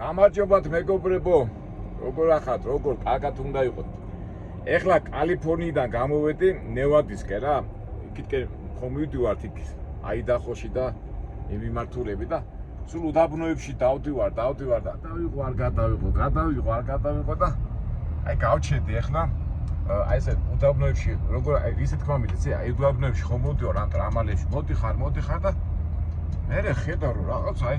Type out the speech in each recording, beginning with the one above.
გამარჯობათ მეგობრებო, როგორ ახართ, როგორ კარგად უნდა იყოთ. ეხლა კალიფორნიიდან გამოვედი ნევადისკენ რა. იქითკენ ხომ მივდივართ იქ აიდაჰოში და მიმართულები და სულ უდაბნოებში დავდივარ და გადავიღო, არ გადავიღო და აი გავჩედი ეხლა. აი ესე უდაბნოებში როგორ ისე თქვა მიდეცი, აი უდაბნოებში ხომ მოდივარ ამ ტრამალებში, მოდიხარ და მე ხედავ რომ რაღაც აი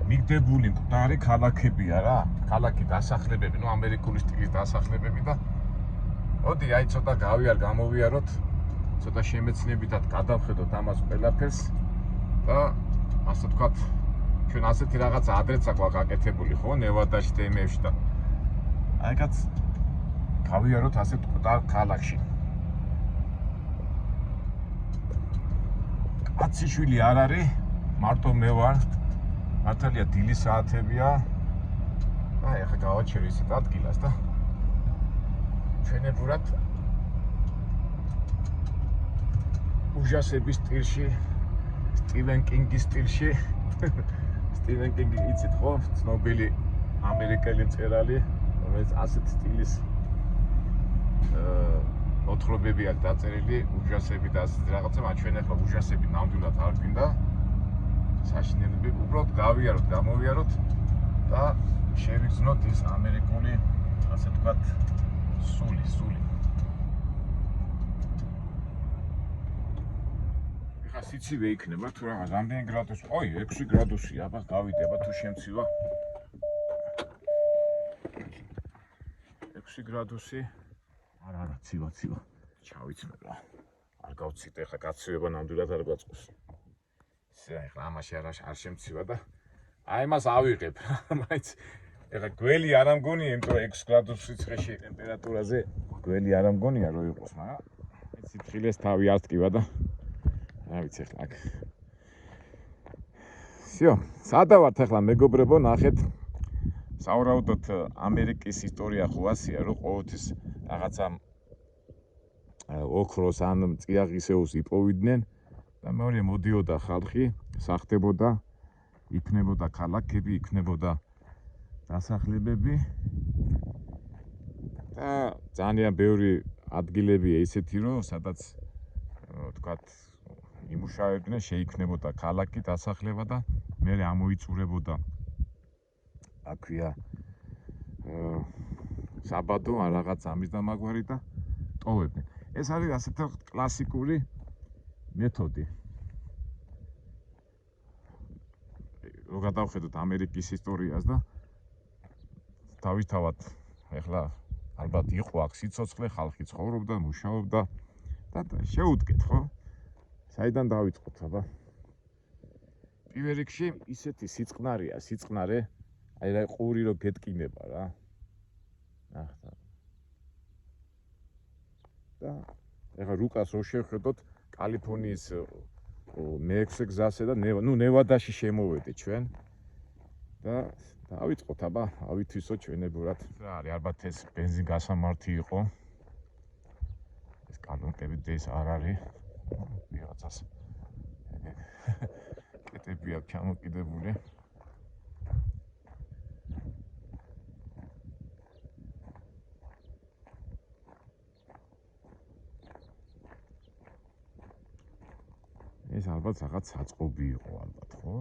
მიგდებული მკვდარი ქალაქებია რა. ქალაქი დასახლებები, ნუ ამერიკული სტილის დასახლებები და მოდი აი ცოტა გამოვიაროთ, ცოტა შემეცნებითად გადავხედოთ ამას ყველაფერს და ასე ვთქვათ, ჩვენ ასეთი რაღაც ადრეცა გვაქვს გაკეთებული ხო, ნევადაში და იმებში და აიგაც გავიაროთ ასეთ მკვდარ ქალაქში. კაციშვილი არ არის, მარტო მე ვარ. მართალია დილის საათებია. აი ახლა გავაჩერე ისეთ ადგილას და ჩვენებურად უჟასების სტილში, სტივენ კინგის სტილში. სტივენ კინგი იცით ხო? ცნობილი ამერიკელი მწერალი, რომელიც ასეთ სტილის მოთხრობები აქვს დაწერილი, უჟასები და ასეთ რაღაცა, მაგრამ ჩვენ ახლა უჟასები ნამდვილად არ გვინდა. საშინელები უბრალოდ გავიაროთ, გამოვიაროთ და შევიგრძნოთ ის ამერიკული, ასე ვთქვათ, სული. ეხლა სიცივე იქნება თუ რაღაც რამდენი გრადუსი? ой, 6 გრადუსია, აბა გავიდება თუ შემცივა. 6 გრადუსი. არა, ცივა. ჩავიცმე რა. არ გავცით, ეხლა გაცივება ნამდვილად არ გაწყოს. ეხლა ამაში არ შემცივა და აი მას ავიღებ. მაინც ეხლა გველი არ ამგონია, იმიტომ რომ 6 გრადუს სიცხეში ტემპერატურაზე გველი არ ამგონია რომ იყოს, მაგრამ სიცხილეს თავი არ ტკივა და რა ვიცი ეხლა აქ. всё, სადა ვართ ეხლა მეგობრებო, ნახეთ. საუბრობთ ამერიკის ისტორია ხო ასია, რომ ყოველთვის რაღაცა ოქროს ან წიაღისეულს იპოვიდნენ. და მეორე მოდიოდა ხალხი, სახდებოდა, იქნებოდა ქალაქები, იქნებოდა დასახლებები და ძალიან ბევრი ადგილებია ისეთი, რომ სადაც ვთქვათ, იმუშავებდნენ, შეიქმნებოდა ქალაქი, დასახლება და მე ამოიწურებოდა აქვია საბადო ან რაღაც ამის დამაგვარი და ტოვებდნენ. ეს არის ასეთი კლასიკური მეთოდი. რო გადავხედოთ ამერიკის ისტორიას და თავისთავად ეხლა ალბათ იყო აქ სიცოცხლე, ხალხი ცხოვრობდა, მუშაობდა და შეუდგეთ ხო? საიდან დავიწყოთ აბა? პირველ რიგში ისეთი სიწყნარია, აი რა ყური რო გეტკინება რა. ნახეთ. და ეხლა რუკას რო შევხედოთ კალიფორნიის მე-6 გზაზე და ნევადაში შემოვედით ჩვენ და დავიწყოთ აბა, ავითვისოთ ჩვენებურად. რა არის, ალბათ ეს ბენზინგასამართი იყო. ეს კალონკები ეს არ არის. ვიღაცას კეტები აქვს ჩამოკიდებული. ეს ალბათ რაღაც საწყობი იყო ალბათ, ხო?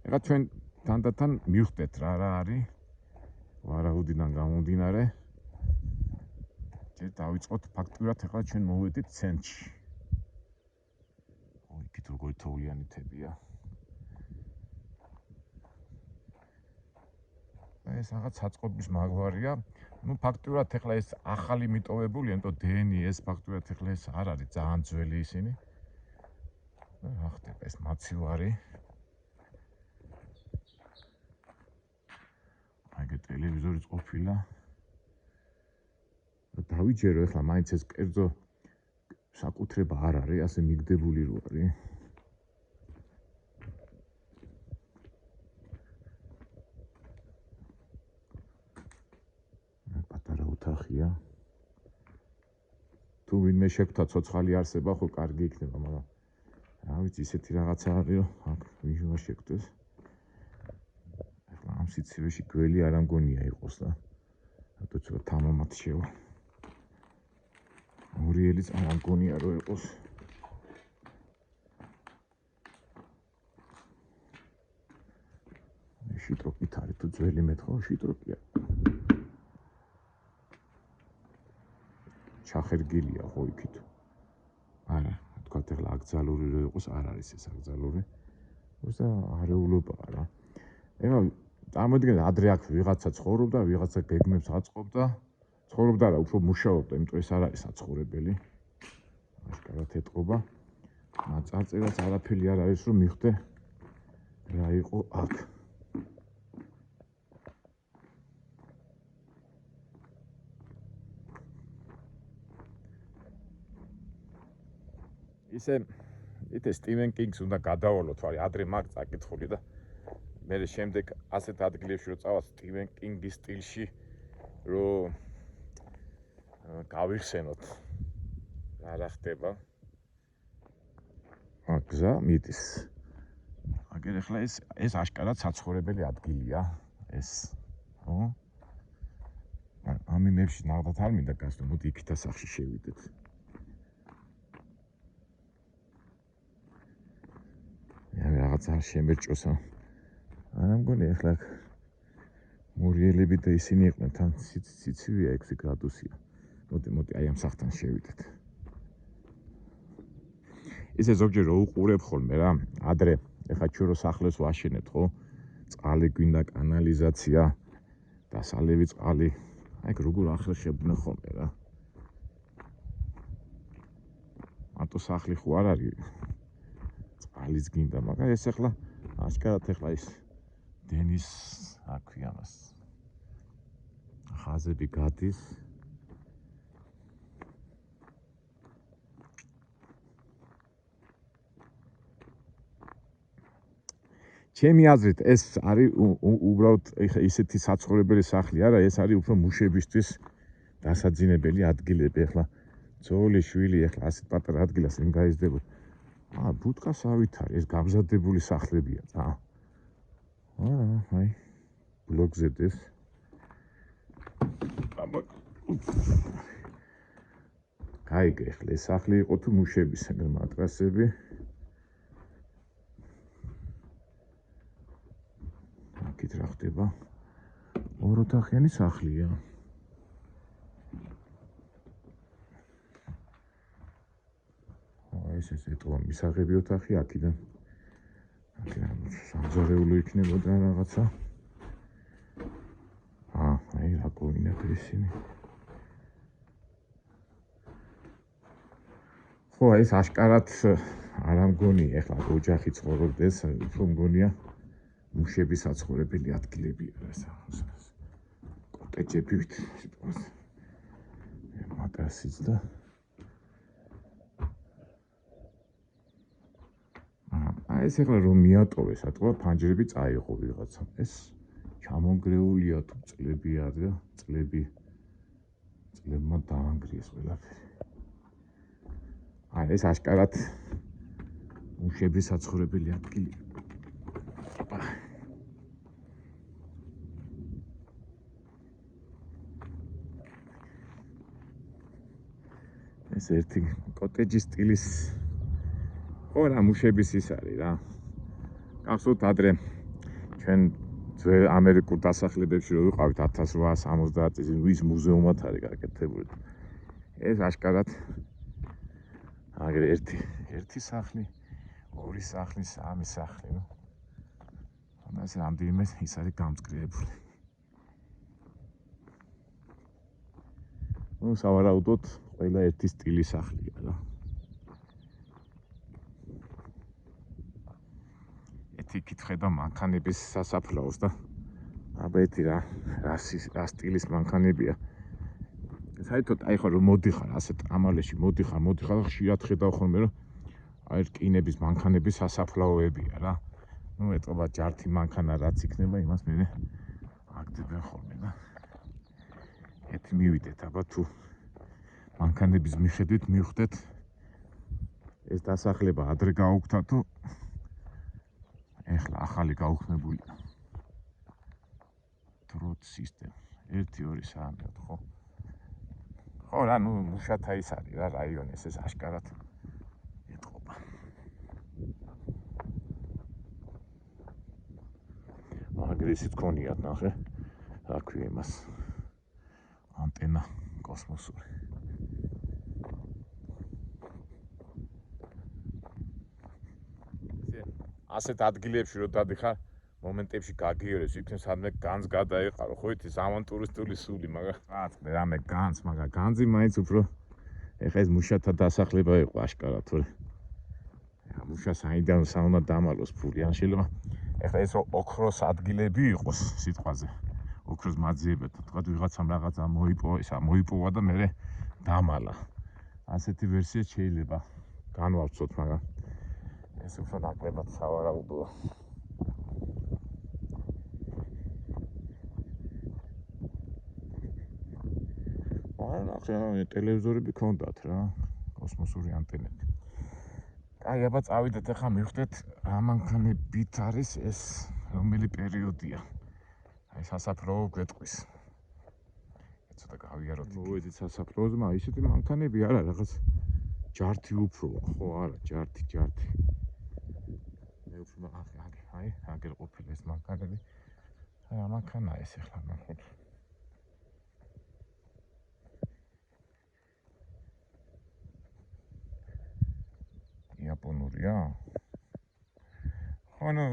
ეხლა ჩვენ თანდათან მივხვდეთ რა არის ვარაუდიდან გამომდინარე. ჯერ დავიწყოთ ფაქტურად ეხლა ჩვენ მოვედით ცენტრში. იქით როგორი თოვლიანი თებია. ეს რაღაც საწყობის მაგვარია. ნუ ფაქტურად ეხლა ეს ახალი მიტოვებულია, იმიტომ დენი ეს ფაქტურად ეხლა ეს არ არის ძალიან ძველი ისინი. რა ხდება ეს მაცივარი? აიგე ტელევიზორიც ყოფილა. დავიჯერო ეხლა მაინც ეს კერძო საკუთრება არ არის, ასე მიგდებული რო არის. პატარა ოთახია. თუ ვინმე შეგვთა ცოცხალი არსება, ხო კარგი იქნება, მაგრამ რა ვიცი, ისეთი რაღაცა არის, რომ აქ ვიჟუა შეგვდეს. ეხლა ამ სიცივეში გველი არ ამგონია იყოს და რატო ცოტა თამამად შევა. ორიელიც არ ამგონია რომ იყოს. შიტროკით არის თუ ძველი მეთქო შიტროკია. ჩახერგილია ხო იქით. არა, თქვათ ახლა აკრძალური რო იყოს, არ არის ეს აკრძალური. უბრალოდ არეულობაა რა. ეხლა წარმოიდგინეთ ადრე აქ ვიღაცა ცხოვრობდა, ვიღაცა გეგმებს აწყობდა, ცხოვრობდა რა, უფრო მუშაობდა, იმიტომ ეს არ არის საცხოვრებელი. აშკარად ეთყობა. წარწერაც არაფერი არ არის რომ მიხდე რა იყო აქ. ისე სტივენ კინგს უნდა გადავალოთ, ვარი ადრე მაგ წაკითხული და მე შემდეგ ასეთ ადგილებში რომ წავალ სტივენ კინგის სტილში რომ გავიხსენოთ რა ხდება. გზა მიდის. აგერ ახლა ეს აშკარად საცხოვრებელი ადგილია ეს. ხო? ამ იმებში ნახოთ არ მინდა გასვლა, მოდი იქით ასახში შევიდეთ. რაღაცა შემერჭოსა. არა მგონი ახლა მორიელები და ისინი იყვნენ თან სიცივეა 6 გრადუსია. მოდი აი ამ სახთან შევიდეთ. ისე ზოგჯერ რო უყურებ ხოლმე რა, ადრე ეხლა ჩვენ რო სახლებს ვაშენებთ ხო? წყალი გვინდა, კანალიზაცია, დასალევი წყალი. აი როგორ ახერხებდნენ ხოლმე რა. მარტო სახლი ხო არ არის. წყალიც გინდა, მაგრამ ეს ახლა აშკარად ახლა ის დენის აქვია მას. ხაზები გადის. ჩემი აზრით ეს არის უბრალოდ ისეთი საცხოვრებელი სახლი არა, ეს არის უფრო მუშებისთვის დასაძინებელი ადგილები. ახლა ძოლი, შვილი, ახლა ასეთ პატარა ადგილას იმ გაიზრდებოდ. ბუტკას ავით არის, ეს გამზადებული სახლებია და. აი, ბლოგზე დეს. გაიგე ახლა ეს სახლი იყო თუ მუშების მატრასები. აქეთ რა ხდება? ოროთახიანი სახლია. ეს ეტყობა მისაღები ოთახი აქედან. სამზარეულო იქნებოდა რაღაცა. აი რა გოინათ ისინი. ხო, ეს აშკარად არ ამგონია, ახლა ოჯახი ცხოვრობდეს, უფრო მგონია მუშების საცხოვრებელი ადგილებია ეს. კოტეჯებით სიტყვას. მატრასიც და ეს ახლა რომ მიატოვეს, ატყვა ფანჯრები წაიღო ვიღაცა. ეს ჩამონგრეულია თუ წლებია და წლებმა დაანგრიეს ყველაფერი. ეს აშკარად მუშების საცხოვრებელი ადგილი. ეს ერთი კოტეჯის სტილის რა მუშების ის არის რა. გახსოვთ ადრე ჩვენ ძველ ამერიკულ დასახლებებში რო ვიყავით 1870 წლის ვის მუზეუმად არის გაკეთებული. ეს აშკარად აგერ ერთი სახლი, ორი სახლი, სამი სახლი, ნუ. ეს რამდენიმე ის არის გამწკრივებული. ნუ სავარაუდოდ ყველა ერთი სტილის სახლია რა. იქით ხედა მანქანების სასაფლაოს და აბა რა სტილის მანქანებია. საერთოდ აი ხო რომ მოდიხარ ასეთ ამალეში მოდიხარ ხშირად ხედავ ხოლმე რომ აი რკინების მანქანების სასაფლაოებია რა. ნუ ეტყობა ჯართი მანქანა რაც იქნება იმას მე აგდებენ ხოლმე და ეთი მივიდეთ აბა თუ მანქანების მიხედვით მივხვდეთ ეს დასახლება ადრე გაუგთა თუ ეხლა ახალი გაუქმებულია. road system 1 2 3 4 ხო ხო რა ნუ მუშათა ის არის რა რაიონი ეს აშკარად ეთყობა აგრესით ქონიათ ნახე რა ქვია იმას ანტენა კოსმოსური ასეთ ადგილებში რო დადიხარ მომენტებში გაგიორეს იქნებ სადმე განს გადაეყარო ხო იცი ავანტურისტული სული მაგრამ რამე განს მაგრამ განძი მაინც უფრო ეხა ეს მუშათა დასახლება იყო აშკარად თორე მუშა საიდან საუნა დამალოს ფული ან შეიძლება ეხლა ეს რო ოქროს ადგილები იყოს სიტყვაზე ოქროს მაძიებად თქვა ვიღაცამ რაღაცა მოიპოვა და მე დამალა ასეთი ვერსია შეიძლება განვავცოთ მაგრამ ეს უფრო ნაკლებად სავარაუდოა ახლა ტელევიზორები ქონდათ რა კოსმოსური ანტენები აი აბა წავიდეთ ახლა მივხვდეთ რა მანქანებით არის ეს რომელი პერიოდია აი სასაფლაო გვეტყვის ცოტა გავიაროთ მოვედით სასაფლაოზე მაგრამ ისეთი მანქანები არა რაღაც ჯართი უფროა ხო არა ჯართი მე უფრო აი აგერ ყოფილი ეს მანქანები აი ამანქანაა ეს ახლა ნახეთ იაპონურია? ხო ნუ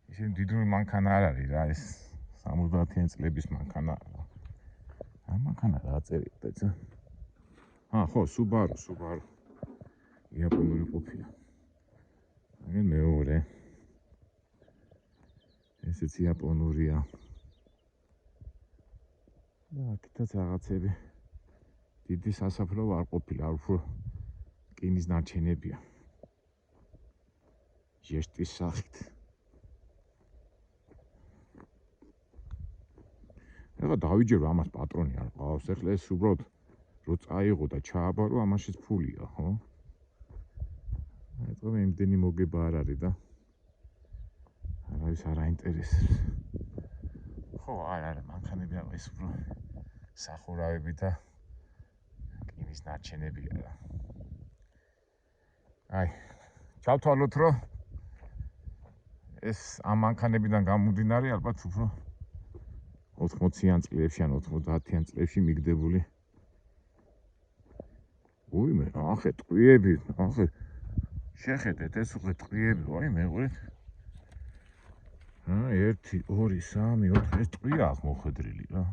ისინი დიდული მანქანა არ არის რა ეს 70-იან წლების მანქანაა რა მანქანა რა წერია და ხო Subaru იაპონური ყოფილა აი მეორე ესეც იაპონურია და აქეთაც რაღაცები დიდი სასაფლაო არ ყოფილა უფრო კინის ნარჩენებია ჟესტის სახით ეხლა დავიჯერო ამას პატრონი არ ყავს ეხლა ეს უბრალოდ რო წაიღო და ჩააბარო ამაშიც ფულია ხო ეხლა მე იმდენი მოგება არ არის და არავის არ აინტერესებს ხო არა მანქანები არა ეს უფრო სახურავები და კინის ნარჩენებია რა აი ჩავთვალოთ რომ ეს ამ მანქანებიდან გამომდინარე ალბათ უფრო 80-იან წლებში ან 90-იან წლებში მიგდებული უიმე ახე ტყვიები ახე შეხედეთ ეს უკვე ტყვიები ვაი მეღურეთ 1 2 3 4 ეს ტყვია აქ მოხვედრილი რა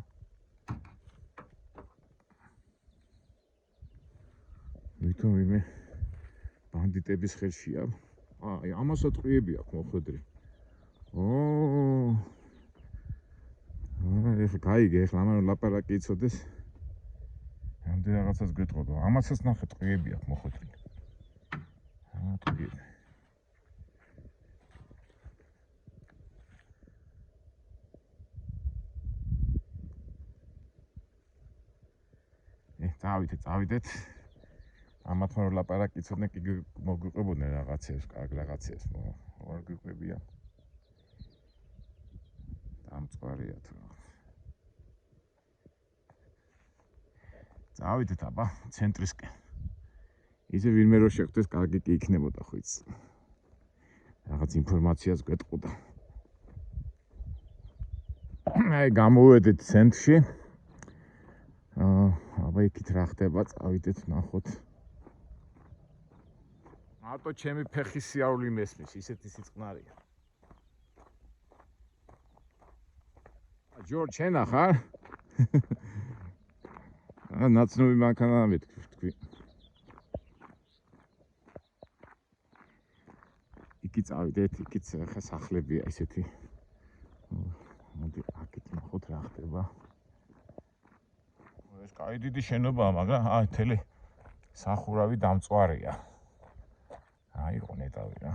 ვითომ იმე ბანდიტების ხელშია აი ამასო ტყვიები აქ მოხვედრილი ეხლა გაიგე ეხლა ამან ლაპარაკი იცოდეს ამდენ რაღაცას გვეტყობა ამასაც ნახე ტყვიები აქ მოხვედრილი ტყვიები წავიდეთ ამათ რო ლაპარაკი იცოდნენ კი მოგვიყვებოდნენ რაღაცებს კარგ რაღაცებს არ გვიყვებია დამწვარია თუ წავიდეთ აბა ცენტრისკენ ისე ვინმე რო შეხვდეს კარგი კი იქნებოდა ხო იცი რაღაც ინფორმაციას გვეტყოდა აი გამოვედით ცენტრში აბა იქით რა ხდება წავიდეთ ნახოთ მარტო ჩემი ფეხის სიარული მესმის ისეთი სიწყნარია ჯორჯ შენა ხარ ნაცნობი მანქანა მეთქვი იქი წავიდეთ იქით ხა სახლებია ისეთი მოდი აქეთ ნახოთ რა ხდება ეს კაი დიდი შენობაა მაგრამ აი თელი სახურავი დამწვარია აი ყონეტავი რა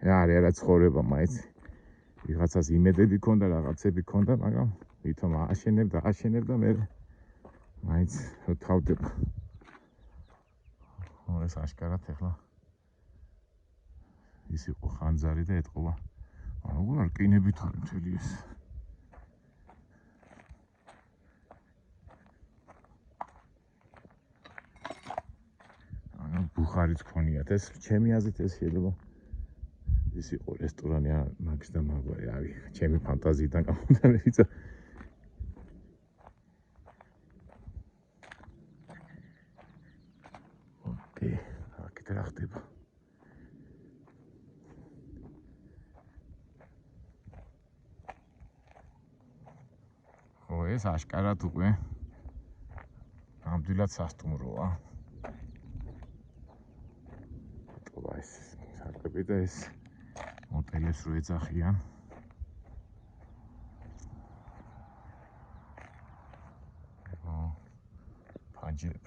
არა ცხოვრება მაინც ვიღაცას იმედები ქონდა რაღაცები ქონდა მაგრამ ვითომ აშენებ და მე მაინც თავდება ეს აშკარად ეხლა ის იყო ხანძარი და ეთყობა. როგორ არ კინებით არის მთელი ეს. ბუხარიც ქონიათ ეს ჩემი აზრით ეს შეიძლება ის იყო რესტორანი მაგის და მაგვარი რავი ჩემი ფანტაზიიდან გამომდინარე იცი ოკეი აქეთ რა ხდება ხო ეს აშკარად უკვე ნამდვილად სასტუმროა ეს საკები და ეს მოტელებს რო ეძახიან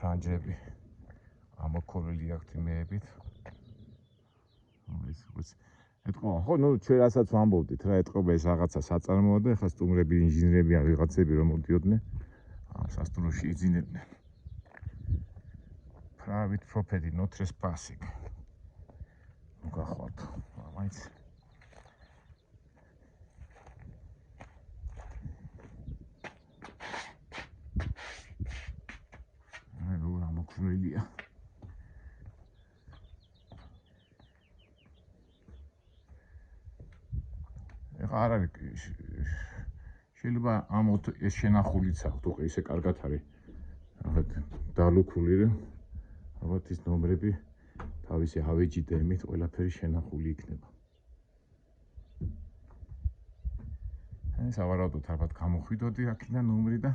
ფანჯრები ამოქოლილი აქვთ იმეებით ეს ეთყობა ხო ნუ ჩვენ რასაც ვამბობდით რა ეთყობა ეს რაღაცა საწარმოა და ეხლა სტუმრები ინჟინრები ან ვიღაცები რომ მოდიოდნენ სასტუმროში იძინებდნენ private property no trespassing გახვალთ მაინც ნუ ამოქმელია ეხლა არ არის შეიძლება ამ ეს შენახულიც აქვს უკვე ისე კარგად არის ახლა დალუქული ალბათ ის ნომრები თავისი ავეჯი დემით ყველაფერი შენახული იქნება. ეს ავარაუდოთ ალბათ გამოხვიდოდი აქედან ნომრი და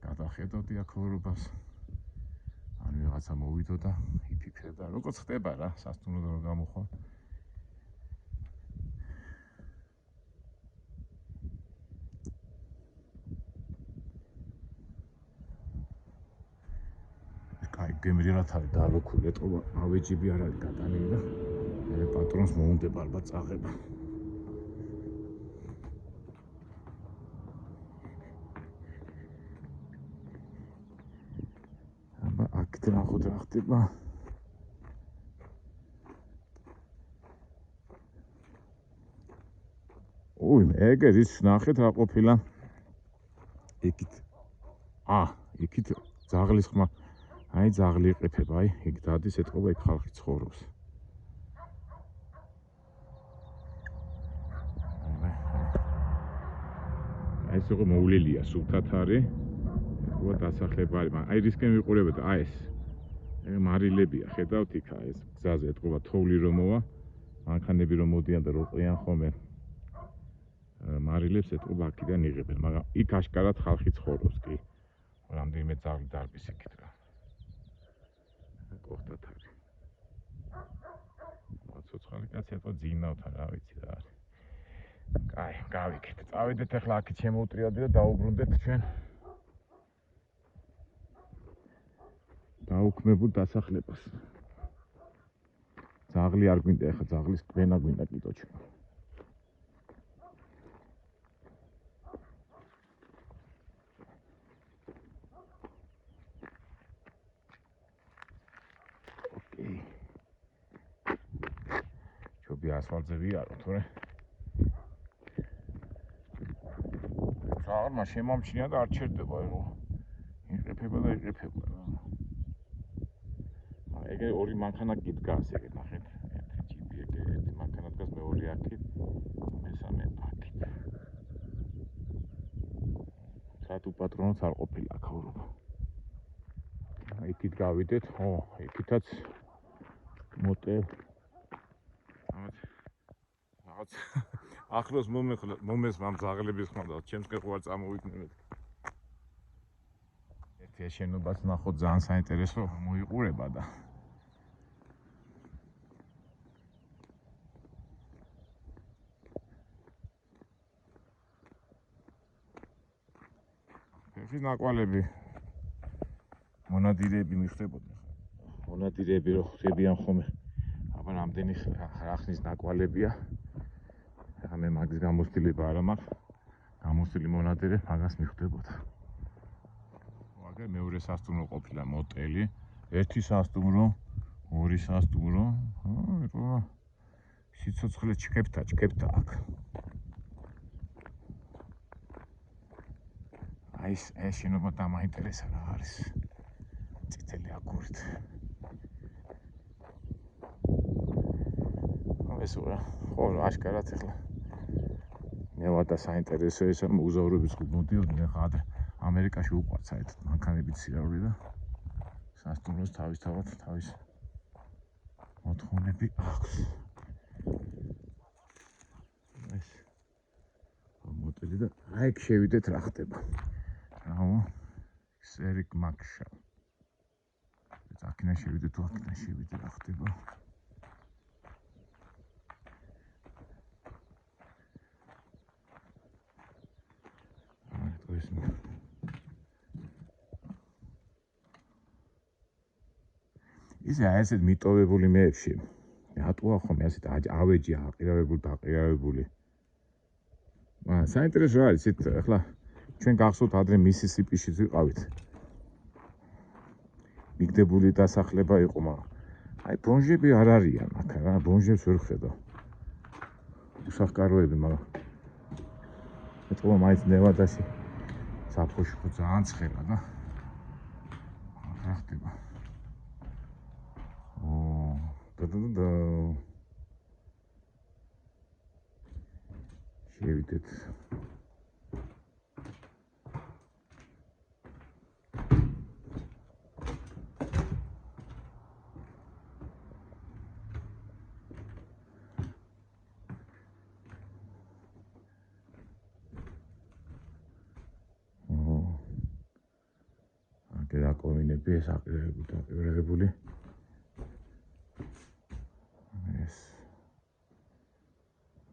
გადახედოდი აქ ორობას. ან ვიღაცა მოვიდო და იფიქრებდა როგორც ხდება რა სასტუმროდან რომ გამოხვალ. გემრიელად არის დალუქული ეთყობა ავეჯები არ არის გატანილი და მე პატრონს მოუნდება ალბათ წაღება აბა აქეთ ნახოთ რა ხდება ოი ეგ ის ნახეთ რა ყოფილა იქით იქით ძაღლის ხმა აი ძაღლი იყიფება, აი, იქ დადის ეთყობა იქ ხალხი ცხოვრობს. აი ეს უკვე მოვლილია სულთად არის. ეთყობა დასახლება არის, მაგრამ აი რისკენ ვიყურებოდა, აი ეს. ეგ მარილებია, ხედავთ იქ ეს გზაზე ეთყობა თოვლი რომ მოვა, მანქანები რომ მოდიან და რო ყრიან ხოლმე. მარილებს ეთყობა აქედან იღებენ, მაგრამ იქ აშკარად ხალხი ცხოვრობს კი. რამდენიმე ძაღლი დარბის იქით რა. კოხტად არის. მოცოცხალი კაცი ეთქვა ძინავთ რა ვიცი რა არის. კაი, გავიქეთ. წავიდეთ ახლა აქეთ შემოვტრიალდი და დაუბრუნდეთ ჩვენ. დაუქმებულ დასახლებას. ძაღლი არ გვინდა ახლა ძაღლის კბენა გვინდა კიდო ჩვენ. ასფალტზე ვიარო თორე აღარმა შემომჩნია და არ ჩერდება ეგო იყიფება და იყიფება რა ეგ ორი მანქანა კი დგას ეგ ნახეთ ერთი ჯიპი ეგ ერთი მანქანა დგას მეორე აქეთ მესამე აქეთ სათუ პატრონს არ ყოფილა აქაურობა იქით გავიდეთ ხო იქითაც მოტელ ახლოს მომეს მამ ზაღლების ხმდა ჩემს ყეყوار წამოვიდნენ ერთი შენობაც ნახოთ ძალიან საინტერესო მოიყურება და ფეხის ნაკვალები მონადირეები მიხდებოდნენ მონადირეები რო ხდებიან ხოლმე აბა რამდენი ხნის ნაკვალებია მე მაგის გამოცდილება არ მაქვს გამოცდილი მონადირე მაგას მიხვდებოდა. აგერ მეორე სასტუმრო ყოფილა მოტელი ერთი სასტუმრო, ორი სასტუმრო. ეტყობა სიცოცხლე ჩქეფთა აქ. აი ეს შენობა დამაინტერესა რა არის. წითელი აგურით. ეს ხო აშკარად ახლა ნევადა საინტერესო ეს მუზეუმებიც მოდიოდნენ ხა ამერიკაში უყვართ საერთოდ მანქანების სირავული და სასტუმროს თავისთავად თავის მოთხოვნები აქვს. ეს მოტელი და აი ეგ შევიდეთ რა ხდება. აუ სერიკ მაქშა. აქედან შევიდეთ რა ხდება. ისე ასეთ მიტოვებული მეებში ატყუა ხომ ასეთ ავეჯი აყირავებული. საინტერესო არის იცით ახლა ჩვენ გახსოვთ ადრე მისისიპიში ვიყავით. მიგდებული დასახლება იყო, მაგრამ აი ბონჟები არ არიან აქ რა, ბონჟებს ვერ ხედავ. უსახკაროები, მაგრამ ეტყობა მაინც ნევადაში საფოში ხო ძალიან ცხელა და რა ხდება. და შევიდეთ. აკერაკოვინები ეს აკერებული. ეს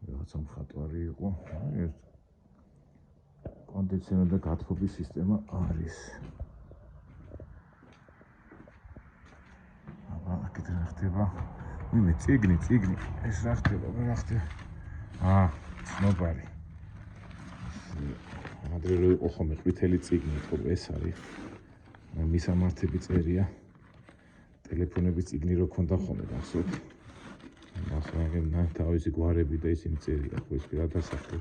რაღაცა მხატვარი იყო. ეს კონდიციონერი და გათბობის სისტემა არის. აბა აქეთ რა ხდება? მე წიგნი ეს რა ხდება? ცნობარი. ადრე რო იყო ხომ ყვითელი წიგნი, თქო ეს არის. მისამართები წერია. ტელეფონების წიგნი რო ქონდა ხოლმე გახსოვთ? ახლა თავისი გვარები და ისინი წერია, ხო ის რა დასახლე.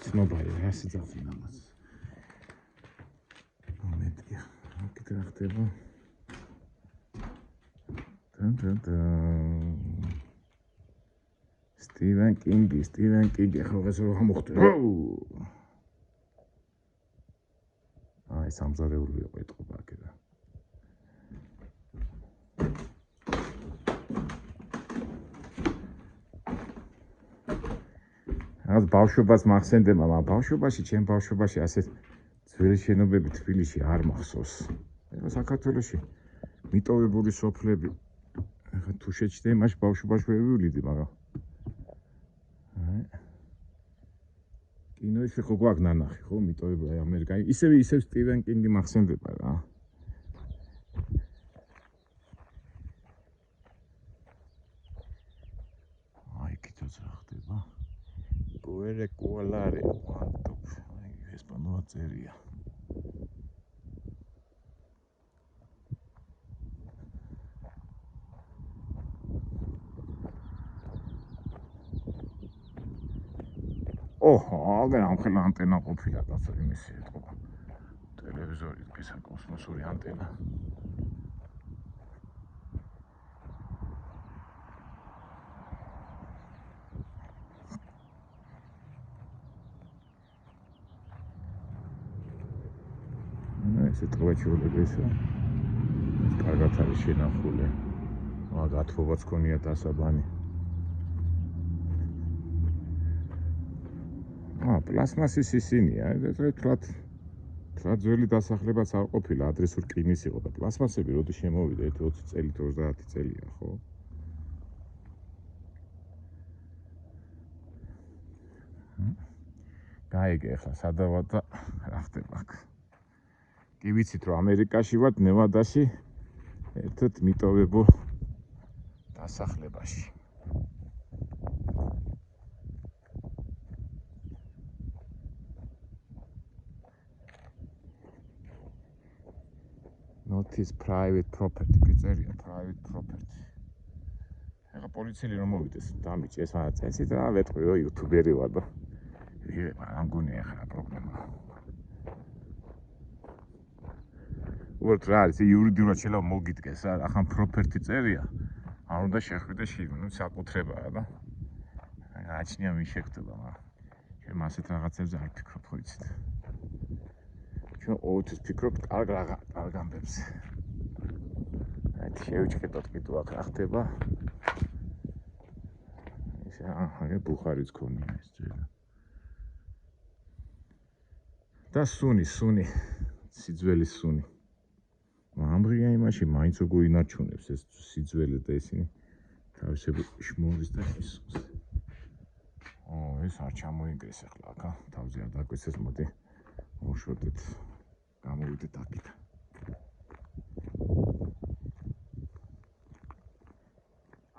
ცნობარი რა სიძახი ამას. მომენტია. აქეთ რა ხდება? სტივენ კინგი ხო ეს რა მოხდება? აი სამზარეულო იყო ეტყობა აქედან. რაღაც ბავშვობას მახსენდება, მაგრამ ჩემ ბავშვობაში ასეთ ძველი შენობები თბილისში არ მახსოვს. ეხლა საქართველოში მიტოვებული სოფლები. ეხლა თუ შეჭდე იმაში ბავშვობაში ვერ ვივლიდი, მაგრამ კინოებში ხო გვაქვს ნანახი, ხო, მიტოვებული ამერიკაში. ისევ სტივენ კინგი მახსენდება რა. აი, კითხავს რა ხდება. Guerre colare quanto ესპანურად წერია. აგერ ამხელა ანტენა ყოფილა კაცო იმისი ეთყობა. ტელევიზორი კოსმოსური ანტენა. ეს ეთყობაჩულები ესა. კარგად არის შენახული. გათბობაც ქონია დასაბანი. პლასმასის ისინია, თლად ძველი დასახლებაც არ ყოფილა, ადრე სულ რკინის იყო და პლასმასები როდი შემოვიდა, 20 წელი, 30 წელია, ხო? გაიგე ახლა სადავად და რა ხდება აქ. კი ვიცით რომ ამერიკაში ვართ, ნევადაში, ერთ-ერთ მიტოვებულ დასახლებაში. notice private property გეწერია private property. ეხა პოლიციელი რომ მოვიდეს, დამიჭი ეს რა წესით რა ვეტყვიო იუთუბერი ვარ და ვიღება რა მგონია ეხლა პრობლემა. უბრალოდ რა არის იურიდიულად შეიძლება მოგიდგეს რა, ახლა property წერია. არ უნდა შეხვიდე შიგნ, ნუ საკუთრებაა და აჩნია მის შეხვდება, მაგრამ ჩვენ ასეთ რაღაცებზე არ ვფიქრობ, ხო იცით? ჩვენ ყოველთვის ვფიქრობთ კარგ ამბებზე. შევიჭრიდოთ კიდევ აქ რა ხდება. ესე აჰა, ბუხარიც ქონია ეს ძველი. და სუნი, სიძველის სუნი. ამღია იმაში მაინც როგორ ინარჩუნებს ეს სიძველე და ისინი თავისები შმოვის და ისოს. ეს არ ჩამოინგრეს ახლა აქა, თავზე არ დაგვეცეს, მოდი მოვშორდეთ. გამოვიდეთ აქეთ.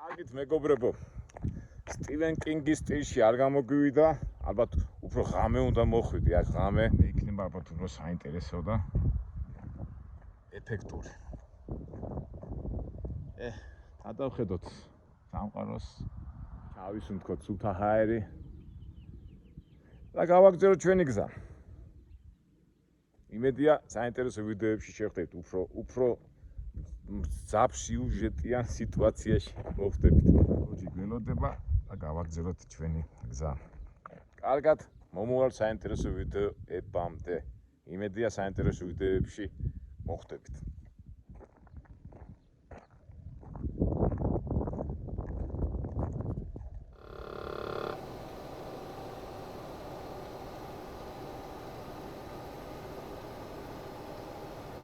აგით მეგობრებო, სტივენ კინგის სტილში არ გამოგვივიდა, ალბათ უფრო ღამე უნდა მოხვიდი, აქ ღამე იქნება ალბათ უფრო საინტერესო და ეფექტური. გადავხედოთ სამყაროს, ჩავისუნთქოთ სუფთა ჰაერი და გავაგზავნოთ ჩვენი გზა. იმედია საინტერესო ვიდეოებში შევხვდებით უფრო მძაფ სიუჟეტიან სიტუაციაში მოხვდებით. როჯი გველოდება და გავაგზავნოთ ჩვენი გზა. კარგად, მომავალ საინტერესო ვიდეოებამდე. იმედია საინტერესო ვიდეოებში მოხვდებით.